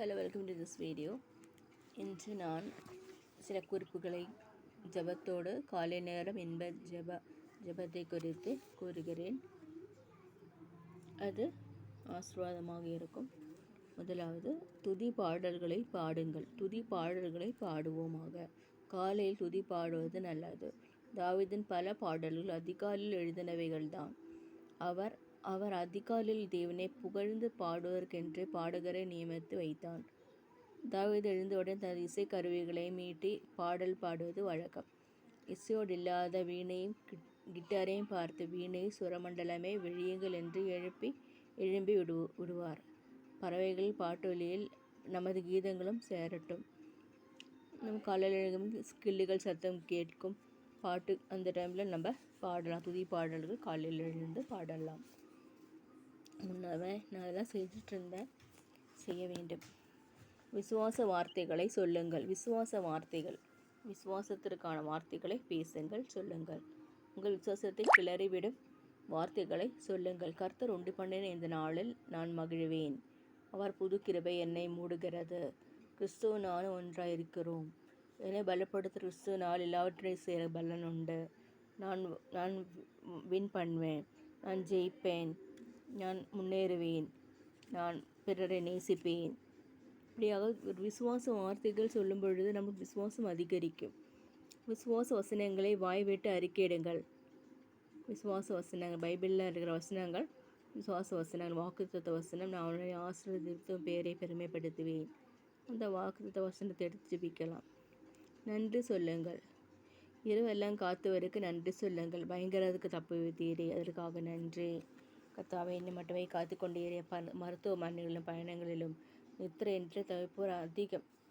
Hello, welcome to this video. இன்று நான் சில குறிப்புகளை ஜபத்தோடு காலை நேரம் ஜபத்தை குறித்து கூறுகிறேன். அது ஆசீர்வாதமாக இருக்கும். முதலாவது, துதி பாடல்களை பாடுங்கள். துதி பாடல்களை பாடுவோமாக. காலையில் துதி பாடுவது நல்லது. தாவீதின் பல பாடல்கள் அதிகாலையில் எழுதினவைகள்தான். அவர் அதிகாலையில் தேவனை புகழ்ந்து பாடுவதற்கென்றே பாடகரை நியமித்து வைத்தான். தாவீது எழுந்தவுடன் தனது இசைக்கருவிகளை மீட்டி பாடல் பாடுவது வழக்கம். இசையோடு இல்லாத வீணையும் கிட்டாரையும் பார்த்து, வீணை சுரமண்டலமே விழியுங்கள் என்று எழும்பி விடுவார். பறவைகள் பாட்டொலியில் நமது கீதங்களும் சேரட்டும். நம் காலையில் எழுதும் கிள்ளிகள் சத்தம் கேட்கும். பாட்டு அந்த டைமில் நம்ம பாடலாம். துதி பாடல்கள் காலையில் எழுந்து பாடலாம். முன்னவே நான் அதெல்லாம் செஞ்சுட்டு இருந்தேன். செய்ய வேண்டும். விசுவாச வார்த்தைகளை சொல்லுங்கள். விசுவாசத்திற்கான வார்த்தைகளை பேசுங்கள், சொல்லுங்கள். உங்கள் விசுவாசத்தை கிளறிவிடும் வார்த்தைகளை சொல்லுங்கள். கர்த்தர் உண்டு பண்ணின இந்த நாளில் நான் மகிழ்வேன். அவர் புது கிருபை என்னை மூடுகிறது. கிறிஸ்துவ நானும் ஒன்றாயிருக்கிறோம். என்னை பலப்படுத்த கிறிஸ்துவனால் எல்லாவற்றையும் செய்ய பலன் உண்டு. நான் வின் பண்ணுவேன். நான் ஜெயிப்பேன். நான் முன்னேறுவேன். நான் பிறரை நேசிப்பேன். இப்படியாக ஒரு விசுவாச வார்த்தைகள் சொல்லும் பொழுது நமக்கு விசுவாசம் அதிகரிக்கும். விசுவாச வசனங்களை வாய் விட்டு அறிக்கையிடுங்கள். விசுவாச வசனங்கள் பைபிளில் இருக்கிற வசனங்கள் விசுவாச வசனங்கள். வாக்குத்தத்த வசனம், நான் அவனுடைய ஆசீர்வதித்தும் பேரை பெருமைப்படுத்துவேன். அந்த வாக்குத்தத்த வசனத்தை எடுத்து ஜெபிக்கலாம். நன்றி சொல்லுங்கள். இரவெல்லாம் காத்தவருக்கு நன்றி சொல்லுங்கள். பயங்கரத்துக்கு தப்பு வைத்தீரே, அதற்காக நன்றி. கர்த்தாவே, என்னை மட்டுமே காத்து கொண்டீரே. மருத்துவமனைகளிலும் பயணங்களிலும் நித்திரையின்றி தவிப்போர் அதிகம்.